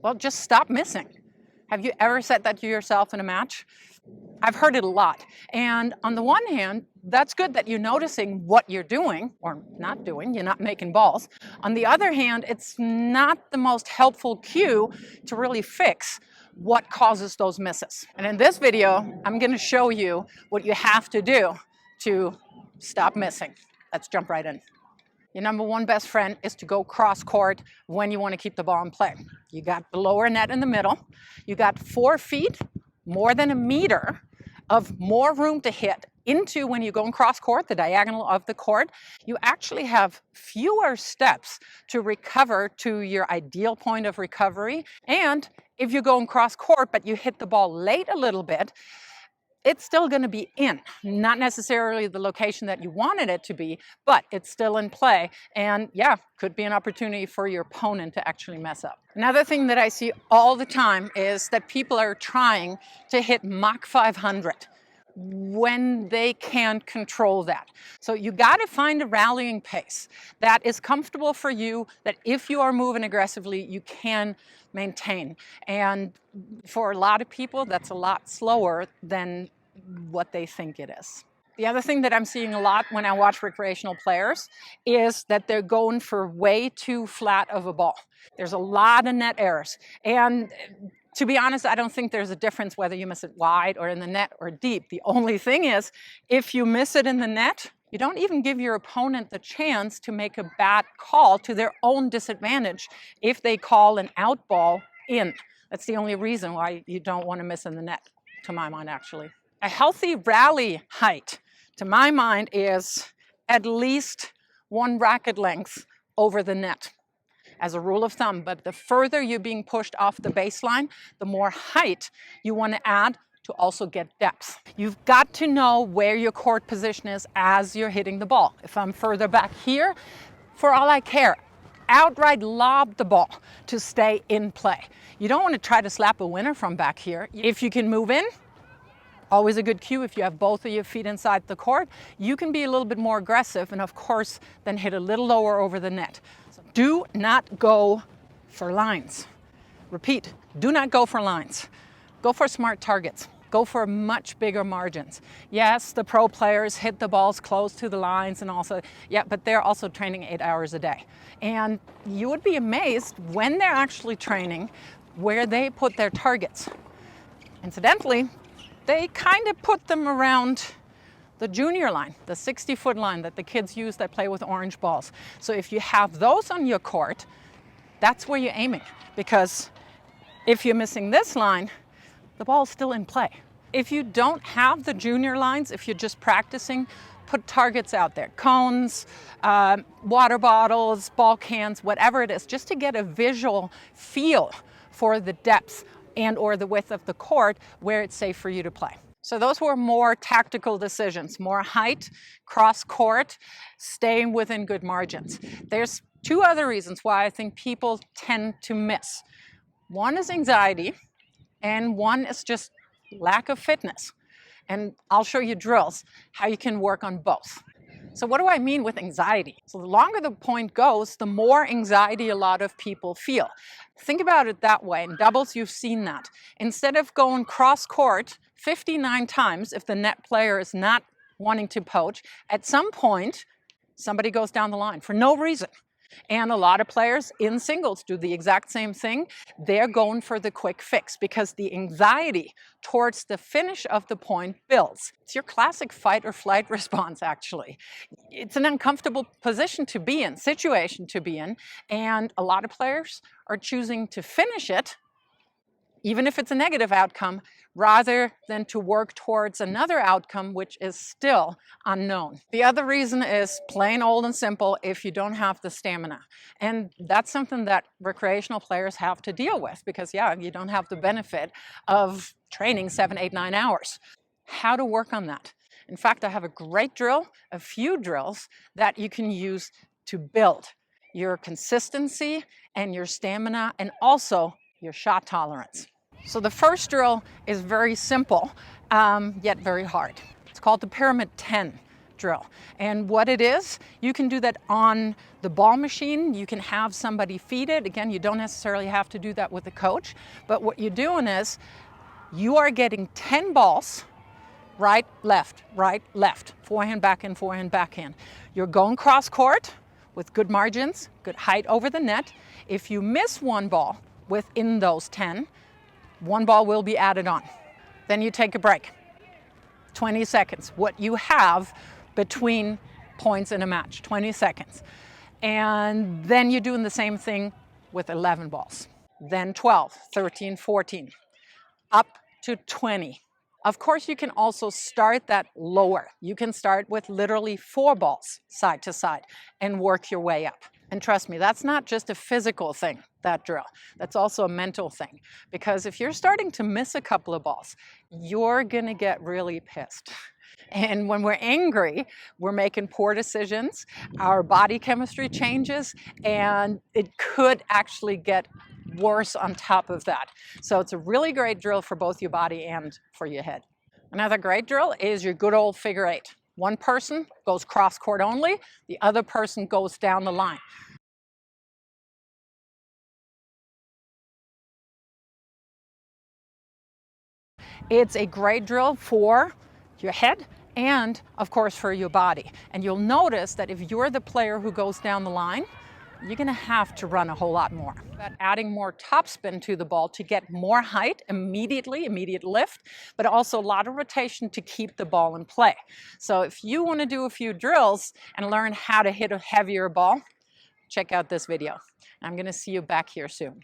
Well, just stop missing. Have you ever said that to yourself in a match? I've heard it a lot. And on the one hand, that's good that you're noticing what you're doing or not doing. You're not making balls. On the other hand, it's not the most helpful cue to really fix what causes those misses. And in this video, I'm going to show you what you have to do to stop missing. Let's jump right in. Your number one best friend is to go cross court when you want to keep the ball in play. You got the lower net in the middle. You got 4 feet, more than a meter of more room to hit into when you go in cross court, the diagonal of the court. You actually have fewer steps to recover to your ideal point of recovery. And if you go in cross court, but you hit the ball late a little bit, it's still going to be in, not necessarily the location that you wanted it to be, but it's still in play. And yeah, could be an opportunity for your opponent to actually mess up. Another thing that I see all the time is that people are trying to hit Mach 500 when they can't control that. So you got to find a rallying pace that is comfortable for you, that if you are moving aggressively, you can maintain. And for a lot of people, that's a lot slower than what they think it is. The other thing that I'm seeing a lot when I watch recreational players is that they're going for way too flat of a ball. There's a lot of net errors. And to be honest, I don't think there's a difference whether you miss it wide or in the net or deep. The only thing is, if you miss it in the net, you don't even give your opponent the chance to make a bad call to their own disadvantage if they call an out ball in. That's the only reason why you don't want to miss in the net, to my mind, actually. A healthy rally height, to my mind, is at least 1 racket length over the net, as a rule of thumb. But the further you're being pushed off the baseline, the more height you want to add to also get depth. You've got to know where your court position is as you're hitting the ball. If I'm further back here, for all I care, outright lob the ball to stay in play. You don't want to try to slap a winner from back here. If you can move in, always a good cue. If you have both of your feet inside the court, you can be a little bit more aggressive and of course then hit a little lower over the net. So do not go for lines. Repeat, do not go for lines. Go for smart targets. Go for much bigger margins. Yes, the pro players hit the balls close to the lines and also, yeah, but they're also training 8 hours a day. And you would be amazed when they're actually training where they put their targets. Incidentally, they kind of put them around the junior line, the 60-foot line that the kids use that play with orange balls. So if you have those on your court, that's where you're aiming. Because if you're missing this line, the ball's still in play. If you don't have the junior lines, if you're just practicing, put targets out there. Cones, water bottles, ball cans, whatever it is, just to get a visual feel for the depth and or the width of the court where it's safe for you to play. So those were more tactical decisions, more height, cross court, staying within good margins. There's 2 other reasons why I think people tend to miss. One is anxiety, and one is just lack of fitness. And I'll show you drills, how you can work on both. So what do I mean with anxiety? So the longer the point goes, the more anxiety a lot of people feel. Think about it that way. In doubles, you've seen that. Instead of going cross court 59 times, if the net player is not wanting to poach, at some point, somebody goes down the line for no reason. And a lot of players in singles do the exact same thing. They're going for the quick fix because the anxiety towards the finish of the point builds. It's your classic fight or flight response, actually. It's an uncomfortable position to be in, situation to be in, and a lot of players are choosing to finish it, even if it's a negative outcome, rather than to work towards another outcome which is still unknown. The other reason is plain old and simple, if you don't have the stamina. And that's something that recreational players have to deal with because, yeah, you don't have the benefit of training 7, 8, 9 hours. How to work on that? In fact, I have a great drill, a few drills that you can use to build your consistency and your stamina and also your shot tolerance. So the first drill is very simple, yet very hard. It's called the Pyramid 10 drill. And what it is, you can do that on the ball machine. You can have somebody feed it. Again, you don't necessarily have to do that with a coach. But what you're doing is you are getting 10 balls, right, left, forehand, backhand. You're going cross court with good margins, good height over the net. If you miss one ball within those 10, one ball will be added on. Then you take a break. 20 seconds, what you have between points in a match, 20 seconds. And then you're doing the same thing with 11 balls. Then 12, 13, 14, up to 20. Of course, you can also start that lower. You can start with literally 4 balls side to side and work your way up. And trust me, that's not just a physical thing, that drill. That's also a mental thing. Because if you're starting to miss a couple of balls, you're gonna get really pissed. And when we're angry, we're making poor decisions, our body chemistry changes, and it could actually get worse on top of that. So it's a really great drill for both your body and for your head. Another great drill is your good old figure 8. One person goes cross court only, the other person goes down the line. It's a great drill for your head and, of course, for your body. And you'll notice that if you're the player who goes down the line, you're going to have to run a whole lot more. But adding more topspin to the ball to get more height immediately, immediate lift, but also a lot of rotation to keep the ball in play. So if you want to do a few drills and learn how to hit a heavier ball, check out this video. I'm going to see you back here soon.